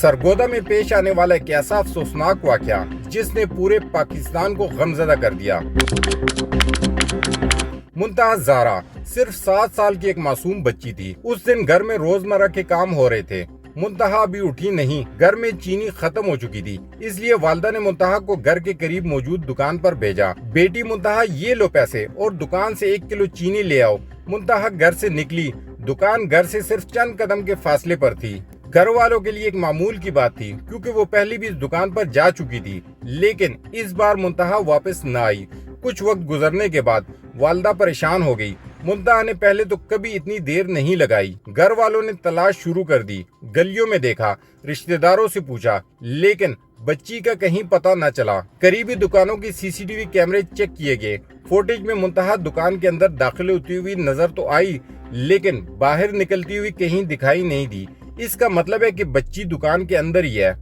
سرگودا میں پیش آنے والا ایک ایسا افسوسناک واقعہ جس نے پورے پاکستان کو غمزدہ کر دیا۔ منتہا زارا صرف 7 سال کی ایک معصوم بچی تھی۔ اس دن گھر میں روزمرہ کے کام ہو رہے تھے۔ منتہا ابھی اٹھی نہیں، گھر میں چینی ختم ہو چکی تھی، اس لیے والدہ نے منتہا کو گھر کے قریب موجود دکان پر بھیجا۔ بیٹی منتہا یہ لو پیسے اور دکان سے 1 کلو چینی لے آؤ۔ منتہا گھر سے نکلی، دکان گھر سے صرف چند قدم کے فاصلے پر تھی۔ گھر والوں کے لیے ایک معمول کی بات تھی کیونکہ وہ پہلے بھی اس دکان پر جا چکی تھی، لیکن اس بار منتہا واپس نہ آئی۔ کچھ وقت گزرنے کے بعد والدہ پریشان ہو گئی۔ منتہا نے پہلے تو کبھی اتنی دیر نہیں لگائی۔ گھر والوں نے تلاش شروع کر دی، گلیوں میں دیکھا، رشتہ داروں سے پوچھا، لیکن بچی کا کہیں پتہ نہ چلا۔ قریبی دکانوں کی CCTV کیمرے چیک کیے گئے۔ فوٹیج میں منتہا دکان کے اندر داخل ہوتی ہوئی نظر تو آئی، لیکن باہر نکلتی ہوئی کہیں دکھائی نہیں دی۔ اس کا مطلب ہے کہ بچی دکان کے اندر ہی ہے۔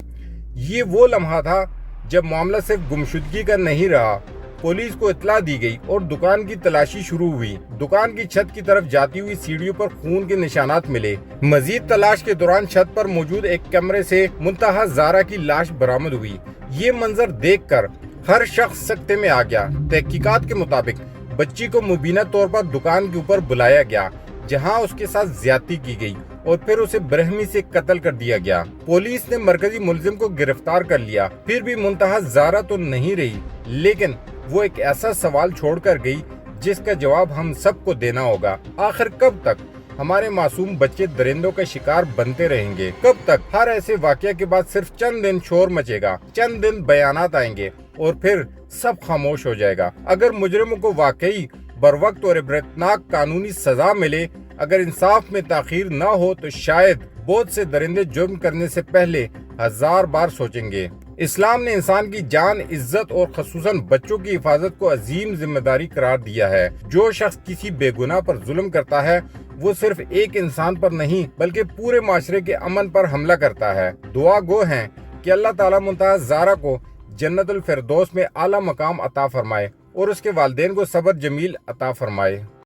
یہ وہ لمحہ تھا جب معاملہ صرف گمشدگی کا نہیں رہا۔ پولیس کو اطلاع دی گئی اور دکان کی تلاشی شروع ہوئی۔ دکان کی چھت کی طرف جاتی ہوئی سیڑھیوں پر خون کے نشانات ملے۔ مزید تلاش کے دوران چھت پر موجود ایک کمرے سے منتہا زارا کی لاش برآمد ہوئی۔ یہ منظر دیکھ کر ہر شخص سکتے میں آ گیا۔ تحقیقات کے مطابق بچی کو مبینہ طور پر دکان کے اوپر بلایا گیا، جہاں اس کے ساتھ زیادتی کی گئی اور پھر اسے برہمی سے قتل کر دیا گیا۔ پولیس نے مرکزی ملزم کو گرفتار کر لیا۔ پھر بھی منتہا زارا تو نہیں رہی، لیکن وہ ایک ایسا سوال چھوڑ کر گئی جس کا جواب ہم سب کو دینا ہوگا۔ آخر کب تک ہمارے معصوم بچے درندوں کا شکار بنتے رہیں گے؟ کب تک ہر ایسے واقعہ کے بعد صرف چند دن شور مچے گا، چند دن بیانات آئیں گے اور پھر سب خاموش ہو جائے گا؟ اگر مجرموں کو واقعی بروقت اور عبرتناک قانونی سزا ملے، اگر انصاف میں تاخیر نہ ہو، تو شاید بہت سے درندے جرم کرنے سے پہلے 1000 بار سوچیں گے۔ اسلام نے انسان کی جان، عزت اور خصوصاً بچوں کی حفاظت کو عظیم ذمہ داری قرار دیا ہے۔ جو شخص کسی بے گناہ پر ظلم کرتا ہے، وہ صرف ایک انسان پر نہیں بلکہ پورے معاشرے کے امن پر حملہ کرتا ہے۔ دعا گو ہیں کہ اللہ تعالیٰ منتہا زارا کو جنت الفردوس میں اعلیٰ مقام عطا فرمائے اور اس کے والدین کو صبر جمیل عطا فرمائے۔